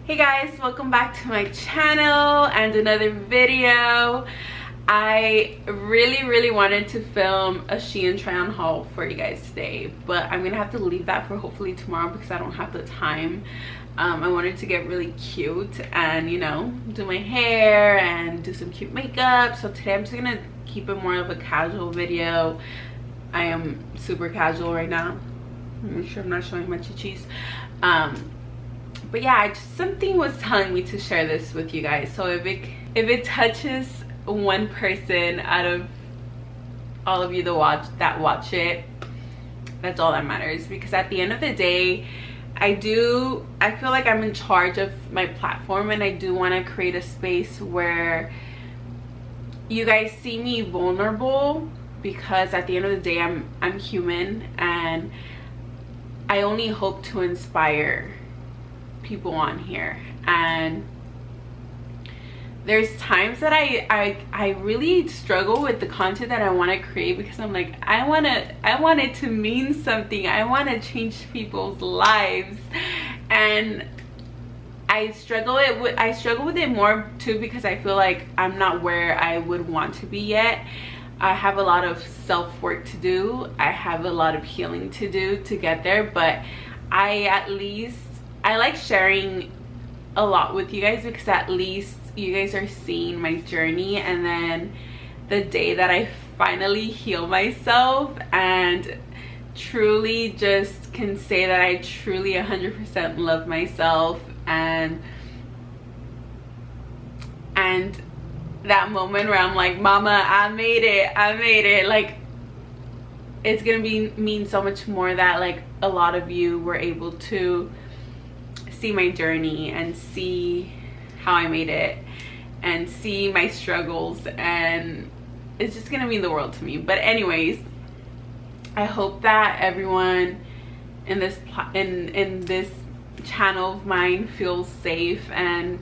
Hey guys, welcome back to my channel and another video. I really wanted to film a Shein try on haul for you guys today, but I'm gonna have to leave that for hopefully tomorrow because I don't have the time. I wanted to get really cute and, you know, do my hair and do some cute makeup. So today I'm just gonna keep it more of a casual video. I am super casual right now. Make sure I'm not showing my chichis. But yeah, something was telling me to share this with you guys. So if it touches one person out of all of you that watch it, that's all that matters. Because at the end of the day, I feel like I'm in charge of my platform, and I do want to create a space where you guys see me vulnerable, because at the end of the day, I'm human, and I only hope to inspire people on here. And there's times that I really struggle with the content that I want to create, because I'm like, I want it to mean something. I want to change people's lives, and I struggle with it more too, because I feel like I'm not where I would want to be yet. I have a lot of self-work to do. I have a lot of healing to do to get there, but I like sharing a lot with you guys, because at least you guys are seeing my journey, and then the day that I finally heal myself and truly just can say that I truly 100% love myself, and that moment where I'm like, mama, I made it, like, it's gonna mean so much more that like a lot of you were able to see my journey and see how I made it and see my struggles, and it's just gonna mean the world to me. But anyways, I hope that everyone in this channel of mine feels safe, and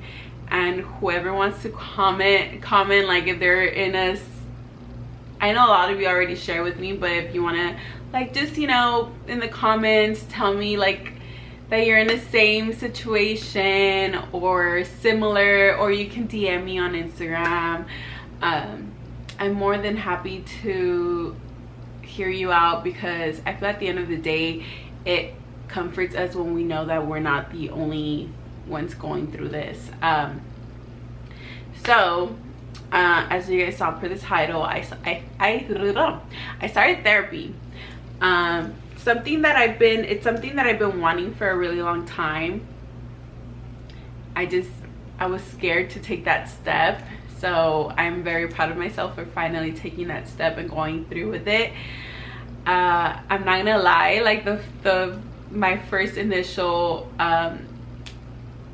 whoever wants to comment, like if they're in a, I know a lot of you already share with me, but if you want to, like, just, you know, in the comments tell me like that you're in the same situation or similar, or you can DM me on Instagram. I'm more than happy to hear you out, because I feel at the end of the day it comforts us when we know that we're not the only ones going through this. As you guys saw per the title, I started therapy. It's something that I've been wanting for a really long time. I was scared to take that step, so I'm very proud of myself for finally taking that step and going through with it. I'm not gonna lie, like my first initial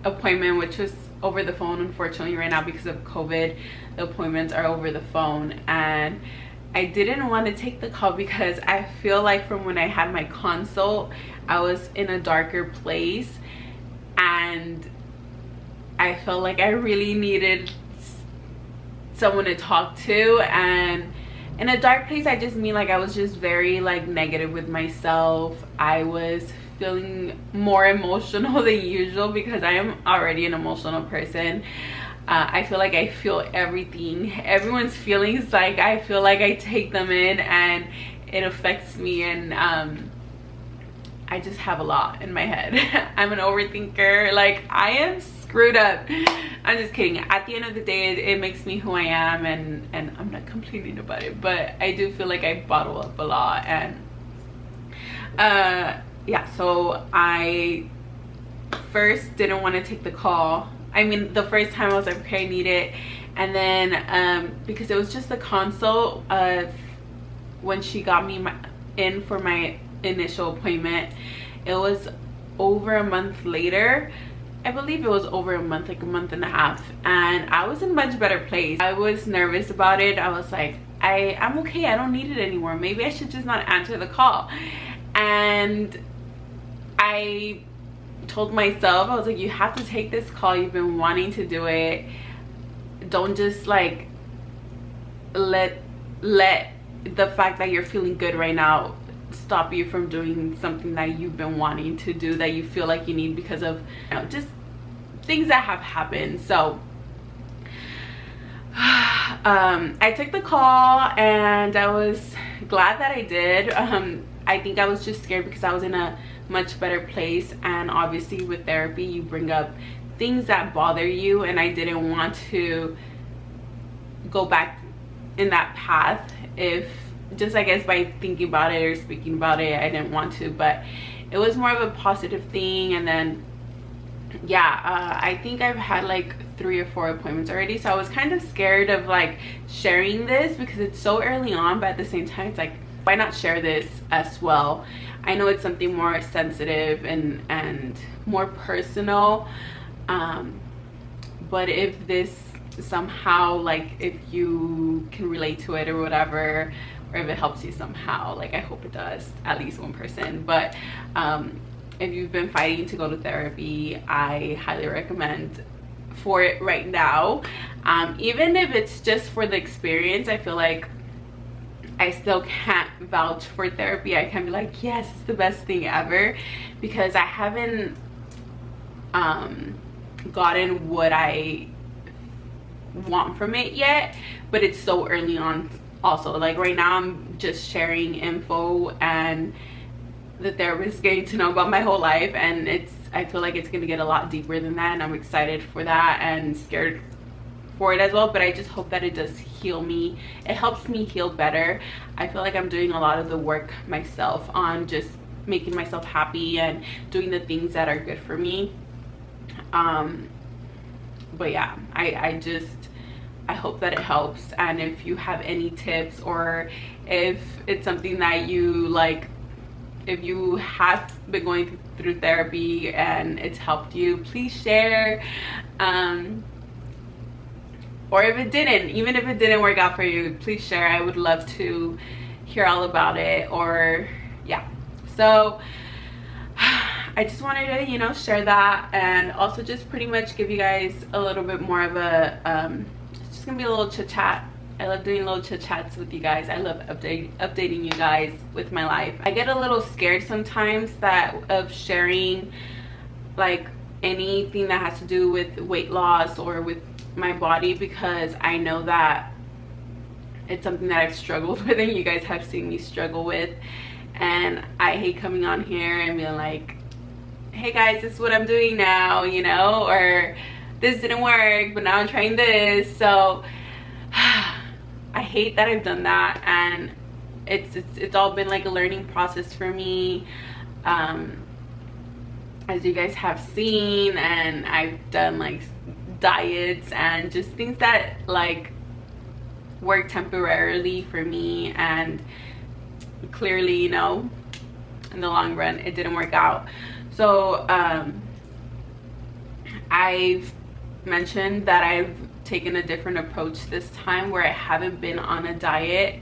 appointment, which was over the phone, unfortunately right now because of COVID, the appointments are over the phone, and I didn't want to take the call because I feel like from when I had my consult, I was in a darker place, and I felt like I really needed someone to talk to. And in a dark place, I just mean like I was just very like negative with myself. I was feeling more emotional than usual, because I am already an emotional person. I feel like I feel everything, everyone's feelings. Like I feel like I take them in and it affects me, and I just have a lot in my head. I'm an overthinker. Like, I am screwed up. I'm just kidding. At the end of the day, it makes me who I am, and I'm not complaining about it, but I do feel like I bottle up a lot. And yeah, so I first didn't want to take the call. I mean, the first time I was like, okay, I need it. And then because it was just the consult of when she got me in for my initial appointment, it was over a month later. I believe it was over a month, like a month and a half, and I was in a much better place. I was nervous about it. I was like, I'm okay, I don't need it anymore. Maybe I should just not answer the call. And I told myself, I was like, you have to take this call. You've been wanting to do it. Don't just like let the fact that you're feeling good right now stop you from doing something that you've been wanting to do, that you feel like you need because of, you know, just things that have happened. So I took the call and I was glad that I did. I think I was just scared because I was in a much better place, and obviously with therapy you bring up things that bother you, and I didn't want to go back in that path. If just, I guess, by thinking about it or speaking about it, I didn't want to, but it was more of a positive thing. And then yeah, I think I've had like 3 or 4 appointments already, so I was kind of scared of like sharing this because it's so early on, but at the same time it's like, why not share this as well? I know it's something more sensitive and more personal, but if this somehow, like, if you can relate to it or whatever, or if it helps you somehow, like, I hope it does, at least one person. But if you've been fighting to go to therapy, I highly recommend for it right now. Even if it's just for the experience, I feel like I still can't vouch for therapy. I can't be like, yes, it's the best thing ever, because I haven't gotten what I want from it yet. But it's so early on also. Like right now I'm just sharing info, and the therapist is getting to know about my whole life, and I feel like it's gonna get a lot deeper than that, and I'm excited for that and scared for it as well. But I just hope that it does heal me. It helps me heal better. I feel like I'm doing a lot of the work myself on just making myself happy and doing the things that are good for me. But yeah, I hope that it helps. And if you have any tips, or if it's something that you like, if you have been going through therapy and it's helped you, please share. Or if it didn't, even if it didn't work out for you, please share. I would love to hear all about it. Or yeah, so I just wanted to, you know, share that, and also just pretty much give you guys a little bit more of a it's just gonna be a little chit chat. I love doing little chit chats with you guys. I love updating you guys with my life. I get a little scared sometimes of sharing like anything that has to do with weight loss or with my body, because I know that it's something that I've struggled with, and you guys have seen me struggle with. And I hate coming on here and being like, hey guys, this is what I'm doing now, you know, or this didn't work, but now I'm trying this. So I hate that I've done that, and it's all been like a learning process for me, as you guys have seen. And I've done like diets and just things that like work temporarily for me, and clearly, you know, in the long run it didn't work out. So I've mentioned that I've taken a different approach this time, where I haven't been on a diet.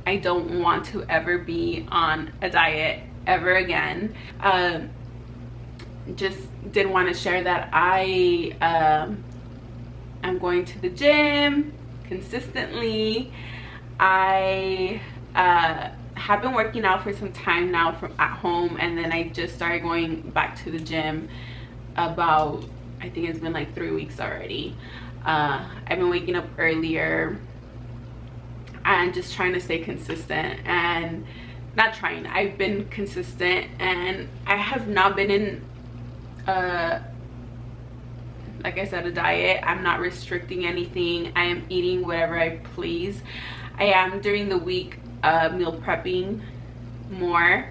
I don't want to ever be on a diet ever again. Just didn't want to share that I am going to the gym consistently. I have been working out for some time now from at home, and then I just started going back to the gym about, I think it's been like 3 weeks already. I've been waking up earlier and just trying to stay consistent, and not trying, I've been consistent, and I have not been in like I said, a diet. I'm not restricting anything. I am eating whatever I please. I am during the week meal prepping more.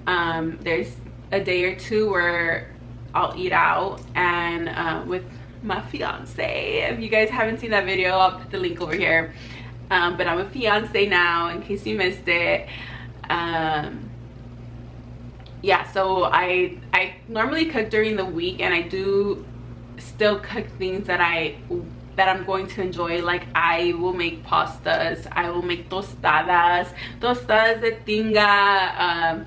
There's a day or two where I'll eat out, and with my fiance. If you guys haven't seen that video, I'll put the link over here. But I'm a fiance now, in case you missed it. Yeah, so I normally cook during the week, and I do still cook things that I'm going to enjoy. Like I will make pastas, I will make tostadas de tinga,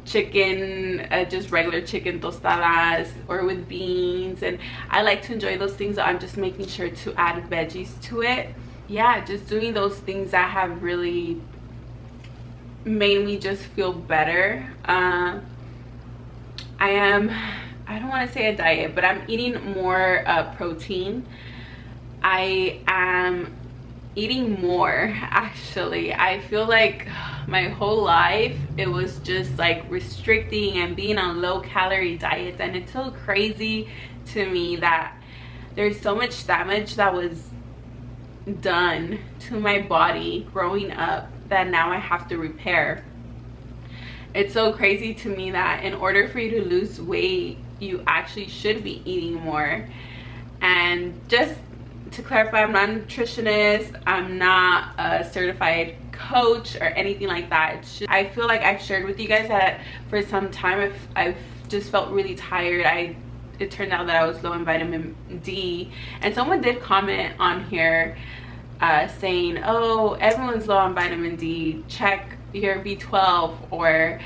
chicken, just regular chicken tostadas, or with beans, and I like to enjoy those things. So I'm just making sure to add veggies to it. Yeah, just doing those things that have really made me just feel better. I I don't want to say a diet, but I'm eating more protein. I am eating more, actually. I feel like my whole life it was just like restricting and being on low calorie diets, and it's so crazy to me that there's so much damage that was done to my body growing up that now I have to repair. It's so crazy to me that in order for you to lose weight, you actually should be eating more. And just to clarify, I'm not a nutritionist, I'm not a certified coach or anything like that. It's just, I feel like I've shared with you guys that for some time I've just felt really tired. It turned out that I was low in vitamin D, and someone did comment on here saying, oh, everyone's low on vitamin D, check your B12, or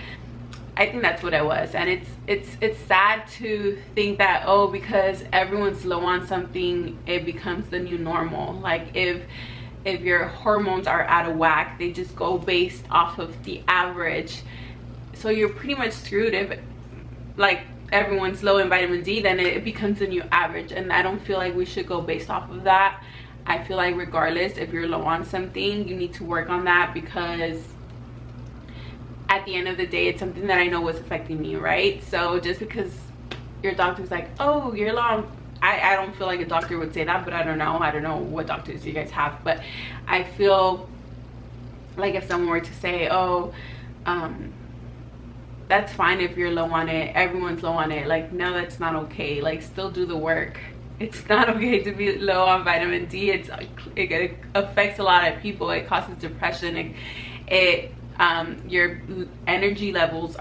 I think that's what it was. And it's sad to think that, oh, because everyone's low on something, it becomes the new normal. Like if your hormones are out of whack, they just go based off of the average, so you're pretty much screwed. If like everyone's low in vitamin D, then it becomes the new average, and I don't feel like we should go based off of that. I feel like regardless if you're low on something, you need to work on that, because at the end of the day, it's something that I know was affecting me, right? So just because your doctor's like, oh, you're low on, I don't feel like a doctor would say that, but I don't know what doctors you guys have, but I feel like if someone were to say, oh, that's fine if you're low on it, everyone's low on it, like, no, that's not okay. Like, still do the work. It's not okay to be low on vitamin D. It affects a lot of people. It causes depression. Your energy levels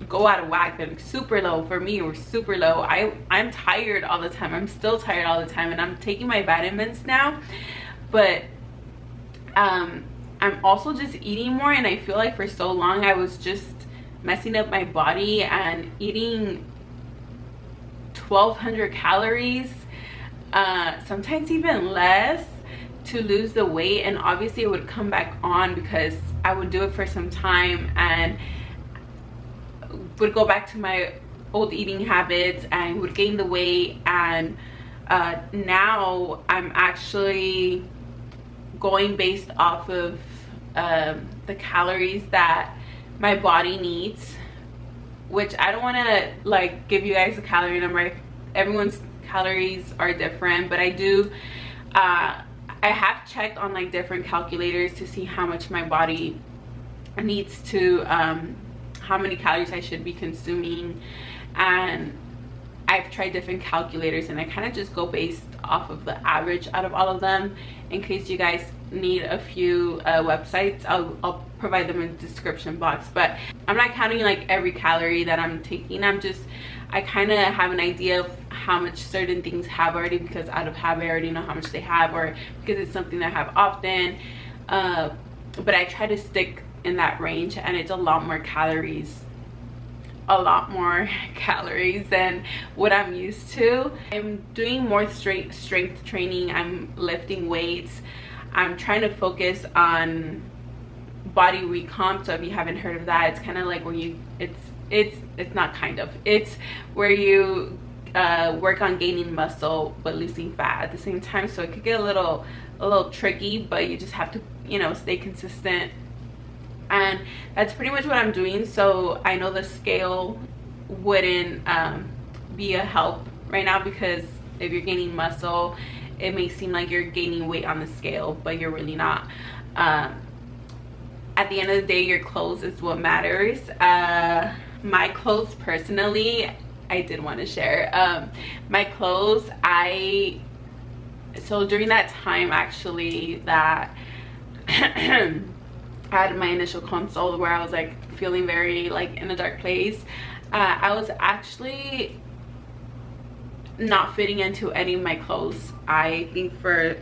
go out of whack. They're super low. For me, we're super low. I'm tired all the time. I'm still tired all the time, and I'm taking my vitamins now, but I'm also just eating more. And I feel like for so long I was just messing up my body and eating 1,200 calories, sometimes even less, to lose the weight. And obviously it would come back on because I would do it for some time and would go back to my old eating habits and would gain the weight. And now I'm actually going based off of the calories that my body needs, which I don't want to like give you guys a calorie number. Everyone's calories are different, but I do I have checked on like different calculators to see how much my body needs to how many calories I should be consuming, and I've tried different calculators, and I kind of just go based off of the average out of all of them. In case you guys need a few websites, I'll provide them in the description box, but I'm not counting like every calorie that I'm taking. I kind of have an idea of how much certain things have already, because out of habit I already know how much they have, or because it's something that I have often, but I try to stick in that range, and it's a lot more calories than what I'm used to. I'm doing more strength training. I'm lifting weights. I'm trying to focus on body recomp. So if you haven't heard of that, it's kind of like where it's where you work on gaining muscle but losing fat at the same time. So it could get a little tricky, but you just have to, you know, stay consistent. And that's pretty much what I'm doing. So I know the scale wouldn't be a help right now, because if you're gaining muscle, it may seem like you're gaining weight on the scale, but you're really not. At the end of the day, your clothes is what matters. My clothes personally, I did want to share. My clothes, so during that time actually that I had my initial consult where I was like feeling very like in a dark place, I was actually not fitting into any of my clothes. I think for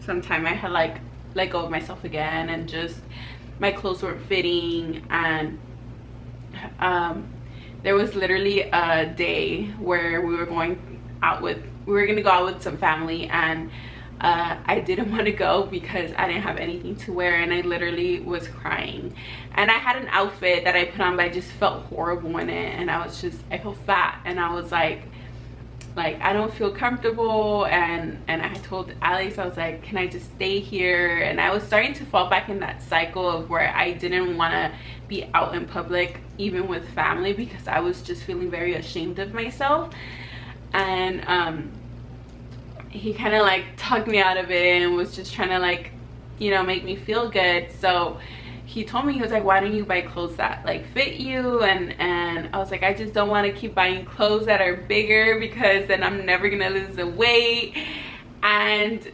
some time I had like let go of myself again, and just my clothes weren't fitting. And there was literally a day where we were gonna go out with some family, and I didn't want to go because I didn't have anything to wear, and I literally was crying. And I had an outfit that I put on, but I just felt horrible in it, and I felt fat, and I was like I don't feel comfortable. And I told Alex, I was like, can I just stay here? And I was starting to fall back in that cycle of where I didn't want to be out in public, even with family, because I was just feeling very ashamed of myself. And he kind of like talked me out of it and was just trying to like, you know, make me feel good. So he told me, he was like, why don't you buy clothes that like fit you? And I was like, I just don't want to keep buying clothes that are bigger, because then I'm never gonna lose the weight. And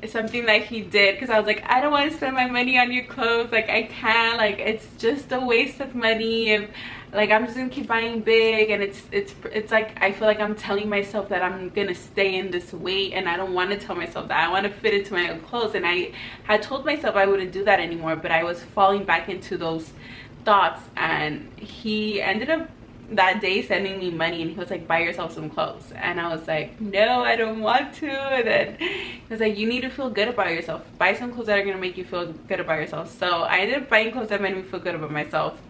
it's something that he did, because I was like, I don't want to spend my money on your clothes, like I can't, like it's just a waste of money if like I'm just gonna keep buying big. And it's like I feel like I'm telling myself that I'm gonna stay in this weight, and I don't want to tell myself that. I want to fit into my own clothes, and I had told myself I wouldn't do that anymore, but I was falling back into those thoughts. And he ended up that day sending me money, and he was like, buy yourself some clothes. And I was like, no, I don't want to. And then he was like, you need to feel good about yourself, buy some clothes that are gonna make you feel good about yourself. So I ended up buying clothes that made me feel good about myself.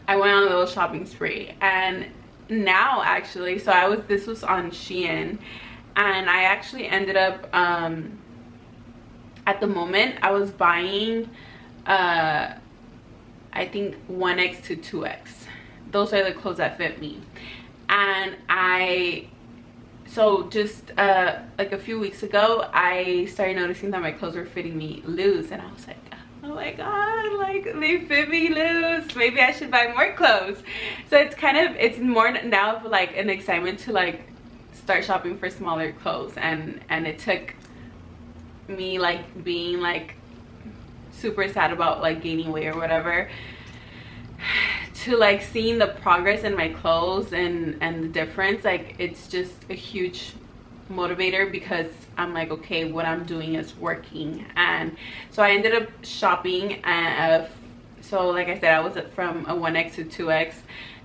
I went on a little shopping spree. And now actually, so this was on Shein, and I actually ended up at the moment I was buying I think 1X to 2X. Those are the clothes that fit me. And so just like a few weeks ago, I started noticing that my clothes were fitting me loose, and I was like, oh my god, like they fit me loose, maybe I should buy more clothes. So it's more now of like an excitement to like start shopping for smaller clothes. And it took me like being like super sad about like gaining weight or whatever, to like seeing the progress in my clothes and the difference. Like it's just a huge motivator, because I'm like, okay, what I'm doing is working. And so I ended up shopping so like I said, I was from a 1X to 2X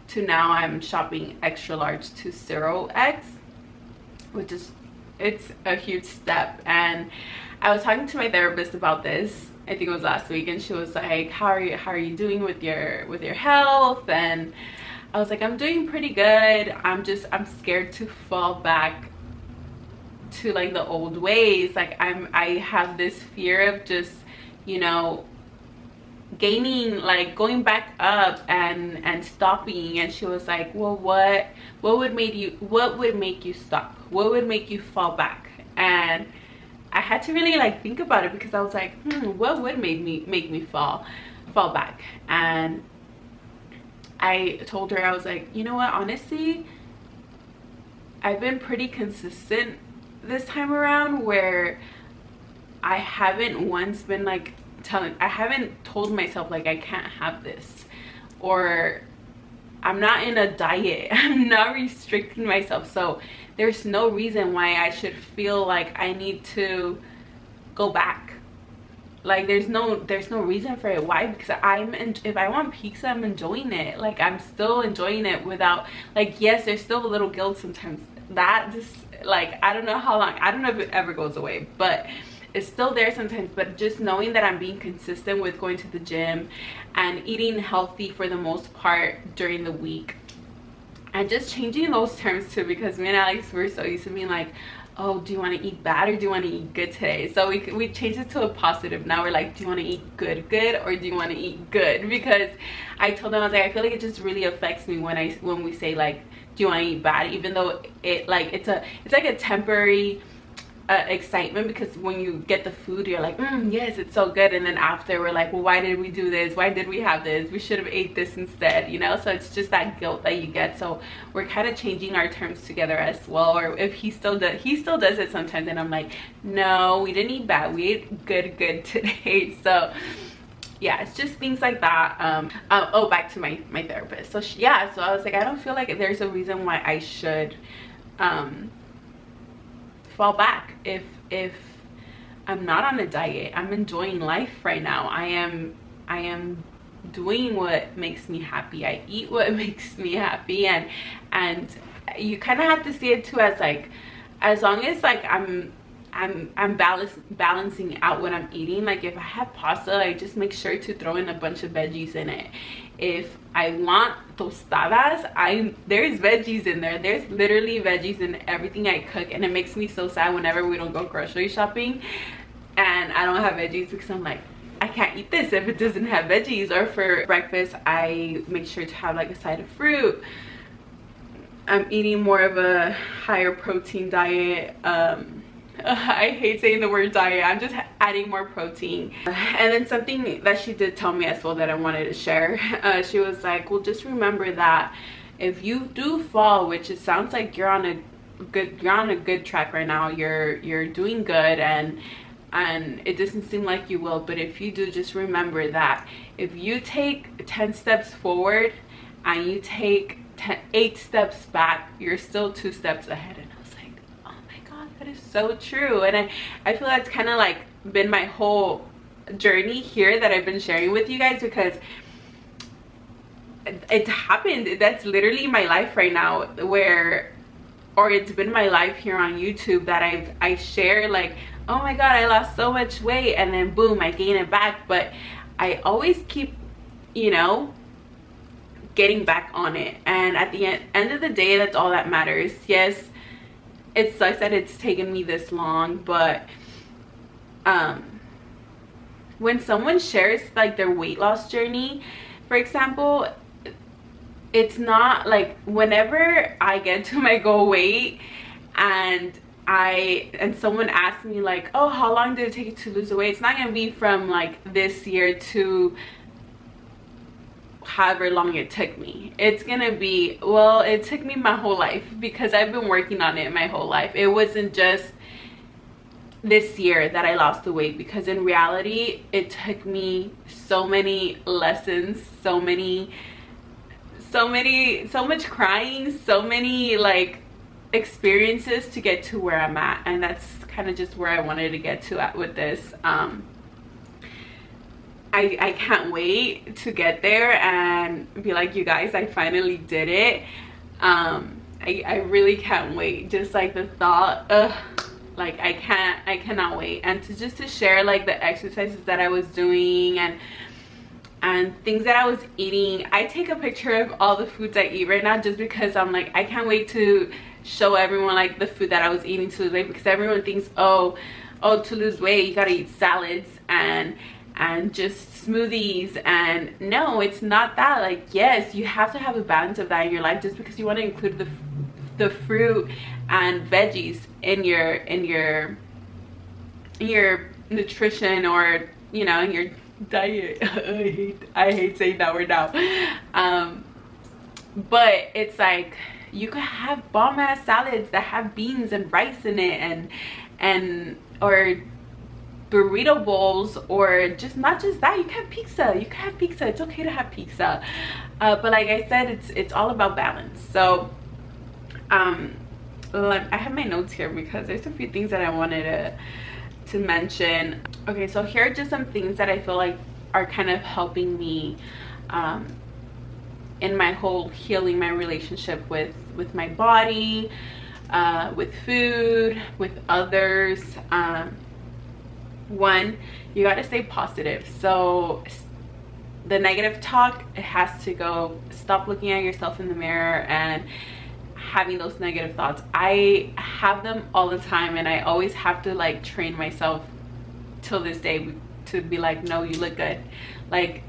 to now I'm shopping extra large to 0X, which is, it's a huge step. And I was talking to my therapist about this, I think it was last week, and she was like, how are you doing with your health? And I was like, I'm doing pretty good. I'm scared to fall back to like the old ways. Like I have this fear of just, you know, gaining, like going back up and stopping. And she was like, well, what would make you stop? What would make you fall back? And I had to really like think about it, because I was like, what would make me fall back? And I told her, I was like, you know what, honestly, I've been pretty consistent this time around, where I haven't once been like I haven't told myself like I can't have this, or I'm not in a diet, I'm not restricting myself. So there's no reason why I should feel like I need to go back. Like there's no reason for it. Why? Because if I want pizza, I'm enjoying it. Like I'm still enjoying it without, like, yes, there's still a little guilt sometimes. That just, like, I don't know how long, I don't know if it ever goes away, but it's still there sometimes. But just knowing that I'm being consistent with going to the gym and eating healthy for the most part during the week, and just changing those terms too, because me and Alex were so used to being like, oh, do you want to eat bad or do you want to eat good today? So we changed it to a positive. Now we're like, do you want to eat good or do you want to eat good? Because I told them, I was like, I feel like it just really affects me when we say like, do you want to eat bad, even though it like it's like a temporary excitement, because when you get the food, you're like, yes, it's so good, and then after we're like, well, why did we do this? Why did we have this? We should have ate this instead, you know? So it's just that guilt that you get. So we're kind of changing our terms together as well. Or if he still does it sometimes, and I'm like, no, we didn't eat bad, we ate good today. So yeah, it's just things like that. Oh, back to my therapist. So yeah, so I was like, I don't feel like there's a reason why I should fall back if I'm not on a diet. I'm enjoying life right now. I am doing what makes me happy. I eat what makes me happy. And you kind of have to see it too as like, as long as like I'm I'm balancing out what I'm eating. Like if I have pasta, I just make sure to throw in a bunch of veggies in it. If I want tostadas, there's veggies in there. There's literally veggies in everything I cook, and it makes me so sad whenever we don't go grocery shopping and I don't have veggies, because I'm like, I can't eat this if it doesn't have veggies. Or for breakfast, I make sure to have like a side of fruit. I'm eating more of a higher protein diet. I hate saying the word diet. I'm just adding more protein. And then something that she did tell me as well that I wanted to share. She was like, well, just remember that if you do fall, which it sounds like you're on a good track right now, you're doing good, and it doesn't seem like you will, but if you do, just remember that if you take 10 steps forward and you take 8 steps back, you're still 2 steps ahead. And I was like, oh my god, that is so true. And I feel that's kind of like been my whole journey here that I've been sharing with you guys, because it happened. That's literally my life right now, or it's been my life here on YouTube, that I share like, oh my god, I lost so much weight, and then boom, I gain it back. But I always keep, you know, getting back on it, and at the end of the day, that's all that matters. Yes, it sucks that it's taken me this long, but when someone shares like their weight loss journey, for example, it's not like whenever I get to my goal weight and someone asks me like, oh, how long did it take you to lose the weight, it's not gonna be from like this year to however long it took me. It's gonna be, well, it took me my whole life, because I've been working on it my whole life. It wasn't just this year that I lost the weight, because in reality it took me so many lessons, so much crying, so many like experiences to get to where I'm at. And that's kind of just where I wanted to get to with this. I can't wait to get there and be like, you guys, I finally did it. I really can't wait. Just like the thought, like I cannot wait. And to share like the exercises that I was doing and things that I was eating. I take a picture of all the foods I eat right now, just because I'm like, I can't wait to show everyone like the food that I was eating to lose weight, because everyone thinks, oh, to lose weight you gotta eat salads and just smoothies. And no, it's not that. Like, yes, you have to have a balance of that in your life. Just because you want to include the fruit and veggies in your nutrition, or you know, in your diet. I hate saying that word now. But it's like, you could have bomb ass salads that have beans and rice in it, or burrito bowls, or just not just that, you can have pizza. It's okay to have pizza, but like I said, it's all about balance. So I have my notes here because there's a few things that I wanted to mention. Okay, so here are just some things that I feel like are kind of helping me in my whole healing my relationship with my body, with food, with others. One, you got to stay positive. So the negative talk, it has to go. Stop looking at yourself in the mirror and having those negative thoughts. I have them all the time, and I always have to like train myself till this day to be like, no, you look good. Like,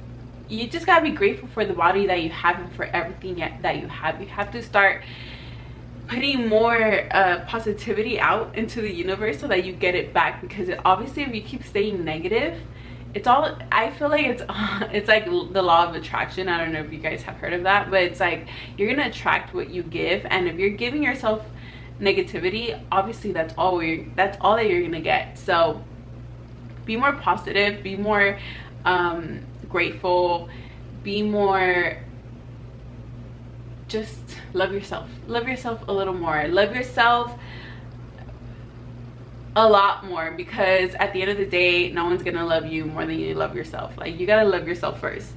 you just gotta be grateful for the body that you have and for everything that you have. You have to start putting more positivity out into the universe so that you get it back, because obviously if you keep staying negative, it's all, I feel like it's like the law of attraction. I don't know if you guys have heard of that, but it's like you're gonna attract what you give. And if you're giving yourself negativity, obviously that's all that you're gonna get. So be more positive, be more grateful, be more, just love yourself a little more, love yourself a lot more, because at the end of the day, no one's gonna love you more than you love yourself. Like, you gotta love yourself first.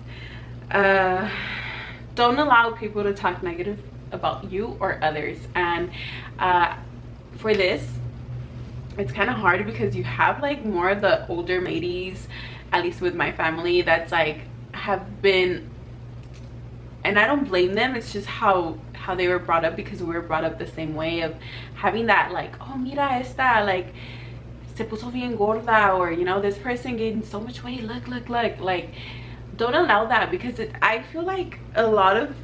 Don't allow people to talk negative about you or others. And for this, it's kind of hard because you have like more of the older ladies, at least with my family, that's like have been, and I don't blame them, it's just how they were brought up, because we were brought up the same way of having that like, oh mira esta, like se puso bien gorda, or you know, this person gained so much weight, look. Like, don't allow that, because I feel like a lot of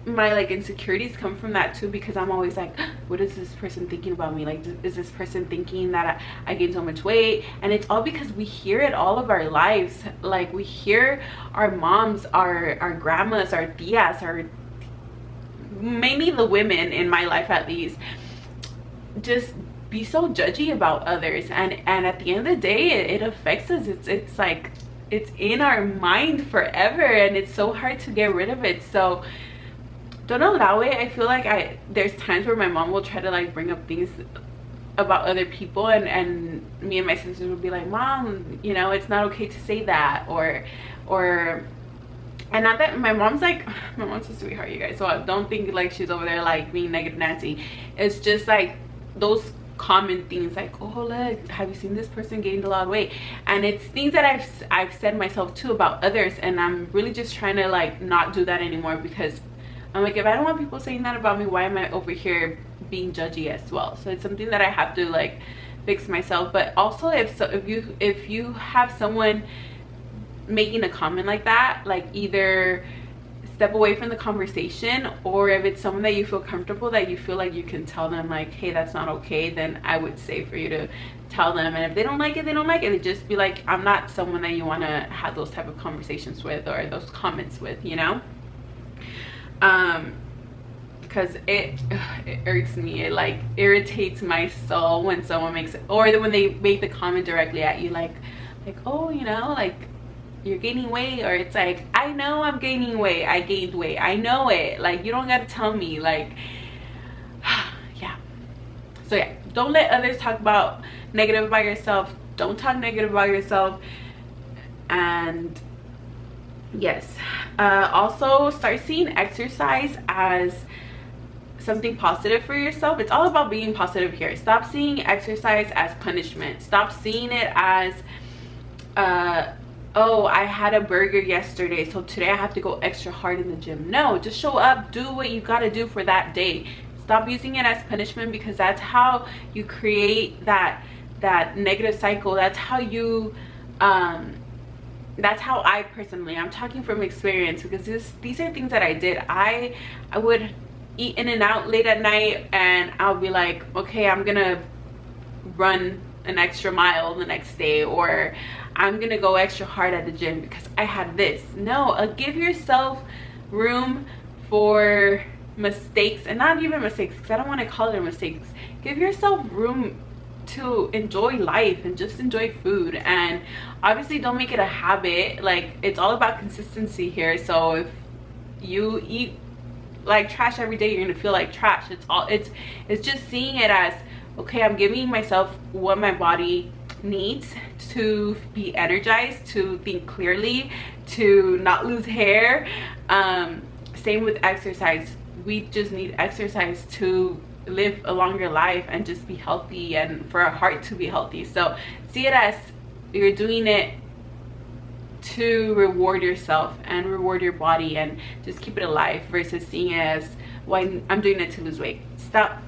my like insecurities come from that too, because I'm always like, what is this person thinking about me? Like, is this person thinking that I gained so much weight? And it's all because we hear it all of our lives. Like, we hear our moms, our grandmas, our tias, our, mainly the women in my life at least, just be so judgy about others, and at the end of the day it affects us. It's like, it's in our mind forever, and it's so hard to get rid of it. So don't allow it. I feel like there's times where my mom will try to like bring up things about other people, and me and my sisters would be like, Mom, you know, it's not okay to say that, or and not that my mom's a sweetheart, you guys, so don't think like she's over there like being negative Nancy. It's just like those common things like, oh look, have you seen this person gained a lot of weight? And it's things that I've said myself too about others, and I'm really just trying to like not do that anymore, because I'm like, if I don't want people saying that about me, why am I over here being judgy as well? So it's something that I have to like fix myself. But also, if you have someone making a comment like that, like either step away from the conversation, or if it's someone that you feel comfortable, that you feel like you can tell them like, hey, that's not okay, then I would say for you to tell them. And if they don't like it, they don't like it. It just be like, I'm not someone that you want to have those type of conversations with, or those comments with, you know. Because it irks me, it like irritates my soul when someone makes it, or when they make the comment directly at you, like oh, you know, like you're gaining weight, or it's like, I know I'm gaining weight, I gained weight, I know it, like you don't gotta tell me, like yeah. So yeah, don't let others talk about negative about yourself. Don't talk negative about yourself. And yes, also start seeing exercise as something positive for yourself. It's all about being positive here. Stop seeing exercise as punishment. Stop seeing it as oh, I had a burger yesterday, so today I have to go extra hard in the gym. No, just show up, do what you got to do for that day. Stop using it as punishment, because that's how you create that negative cycle. That's how you that's how I personally, I'm talking from experience, because these are things that I did. I would eat in and out late at night, and I'll be like, okay, I'm gonna run an extra mile the next day, or I'm gonna go extra hard at the gym because I had this. No, give yourself room for mistakes, and not even mistakes, because I don't want to call it mistakes. Give yourself room to enjoy life and just enjoy food. And obviously don't make it a habit. Like, it's all about consistency here. So if you eat like trash every day, you're gonna feel like trash. It's just seeing it as, okay, I'm giving myself what my body needs to be energized, to think clearly, to not lose hair. Same with exercise. We just need exercise to live a longer life and just be healthy, and for our heart to be healthy. So see it as you're doing it to reward yourself and reward your body and just keep it alive, versus seeing it as, well, I'm doing it to lose weight. Stop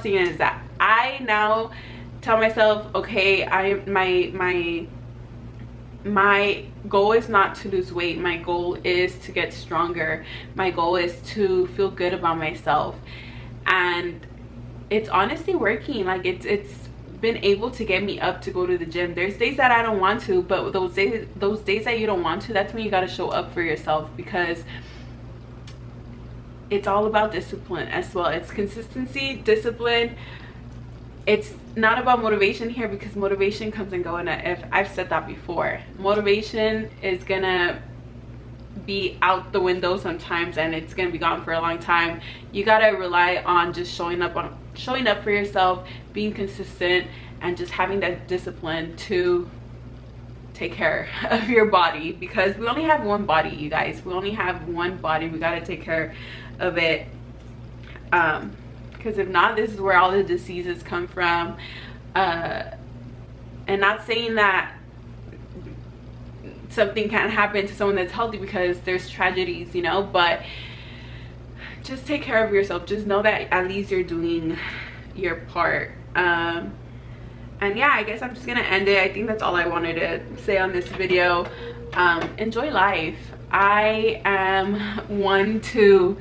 seeing it as that. I now tell myself, okay, my goal is not to lose weight. My goal is to get stronger. My goal is to feel good about myself. And it's honestly working. Like, it's been able to get me up to go to the gym. There's days that I don't want to, but those days that you don't want to, that's when you got to show up for yourself, because it's all about discipline as well. It's consistency, discipline. It's not about motivation here, because motivation comes and go, and if I've said that before, motivation is gonna be out the window sometimes, and it's gonna be gone for a long time. You gotta rely on just showing up for yourself, being consistent, and just having that discipline to take care of your body, because we only have one body, you guys. We only have one body. We gotta take care of it, because if not, this is where all the diseases come from. And not saying that something can't happen to someone that's healthy, because there's tragedies, you know, but just take care of yourself. Just know that at least you're doing your part. And yeah, I guess I'm just gonna end it. I think that's all I wanted to say on this video. Enjoy life. I am one to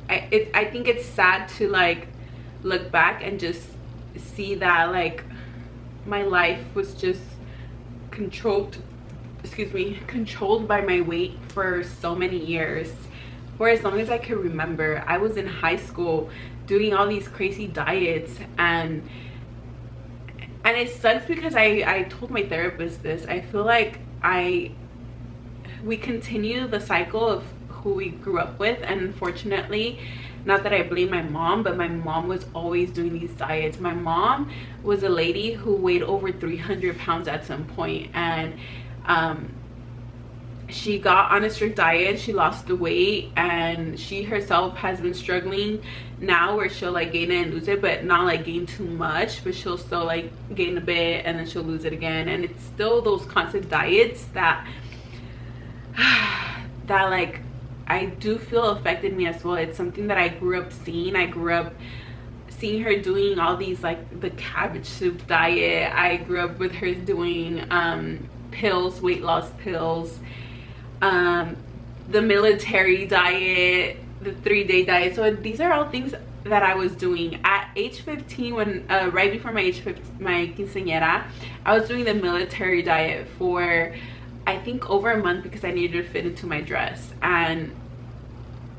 I think it's sad to like look back and just see that like my life was just controlled by my weight for so many years, for as long as I could remember. I was in high school doing all these crazy diets, and it sucks because I told my therapist this. I feel like we continue the cycle of who we grew up with, and unfortunately, not that I blame my mom, but my mom was always doing these diets. My mom was a lady who weighed over 300 pounds at some point, and she got on a strict diet. She lost the weight, and she herself has been struggling now where she'll like gain it and lose it, but not like gain too much, but she'll still like gain a bit and then she'll lose it again. And it's still those constant diets that like I do feel affected me as well. It's something that I grew up seeing. I grew up seeing her doing all these, like the cabbage soup diet. I grew up with her doing pills, weight loss pills, the military diet, the 3-day diet. So these are all things that I was doing at age 15, when right before my quinceañera. I was doing the military diet for I think over a month, because I needed to fit into my dress. And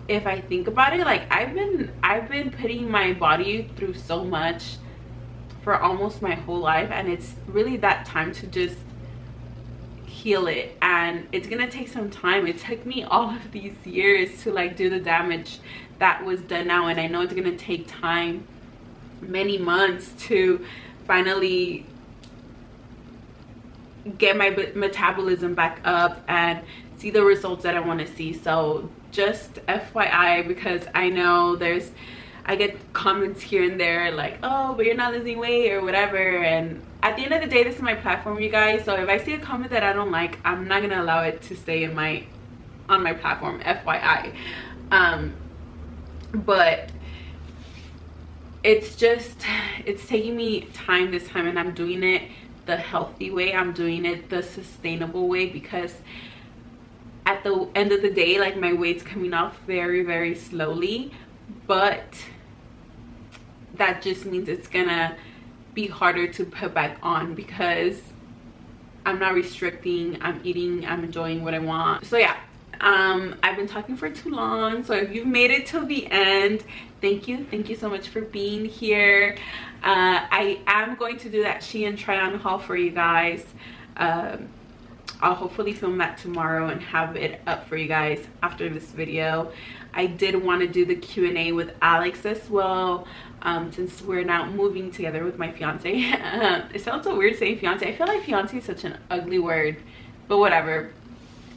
if I think about it, like I've been putting my body through so much for almost my whole life, and it's really that time to just heal it. And it's gonna take some time. It took me all of these years to like do the damage that was done now, and I know it's gonna take time, many months, to finally get my metabolism back up and see the results that I want to see. So just FYI, because I know I get comments here and there like, oh, but you're not losing weight or whatever. And at the end of the day, this is my platform, you guys. So if I see a comment that I don't like, I'm not gonna allow it to stay on my platform, FYI. But it's taking me time this time, and I'm doing it the healthy way. I'm doing it the sustainable way, because at the end of the day, like my weight's coming off very, very slowly, but that just means it's gonna be harder to put back on, because I'm not restricting, I'm eating, I'm enjoying what I want. So yeah, I've been talking for too long, so if you've made it till the end, thank you so much for being here. I am going to do that Shein try on haul for you guys. I'll hopefully film that tomorrow and have it up for you guys after this video. I did want to do the Q&A with Alex as well, since we're now moving together with my fiance. It sounds so weird saying fiance. I feel like fiance is such an ugly word, but whatever.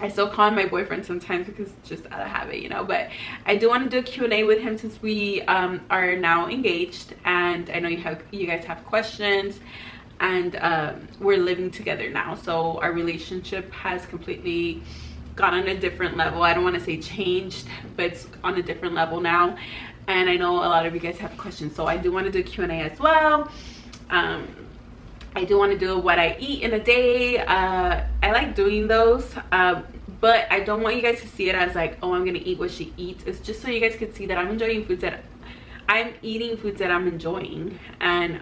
I still call him my boyfriend sometimes because it's just out of habit, you know. But I do want to do a Q&A with him, since we are now engaged, and I know you guys have questions, and we're living together now, so our relationship has completely gone on a different level. I don't want to say changed, but it's on a different level now, and I know a lot of you guys have questions, so I do want to do a Q&A as well. I do want to do what I eat in a day. I like doing those, but I don't want you guys to see it as like, oh, I'm gonna eat what she eats. It's just so you guys can see that I'm enjoying foods that I'm eating, foods that I'm enjoying, and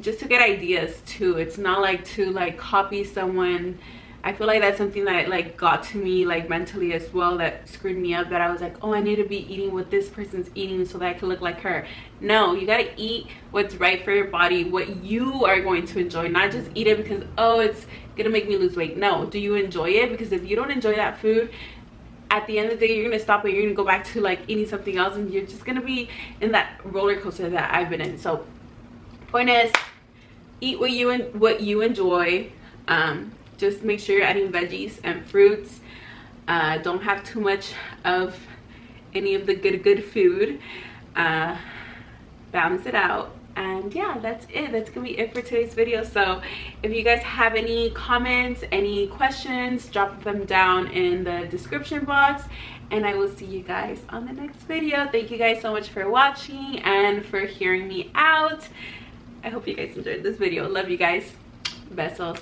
just to get ideas too. It's not like to like copy someone. I feel like that's something that like got to me like mentally as well, that screwed me up, that I was like, oh, I need to be eating what this person's eating so that I can look like her. No, you gotta eat what's right for your body, what you are going to enjoy, not just eat it because, oh, it's gonna make me lose weight. No, do you enjoy it? Because if you don't enjoy that food, at the end of the day, you're gonna stop it, you're gonna go back to like eating something else, and you're just gonna be in that roller coaster that I've been in. So point is, eat what you enjoy. Just make sure you're adding veggies and fruits. Don't have too much of any of the good food. Balance it out. And yeah, that's it. That's gonna be it for today's video. So if you guys have any comments, any questions, drop them down in the description box, and I will see you guys on the next video. Thank you guys so much for watching and for hearing me out. I hope you guys enjoyed this video. Love you guys. Besos.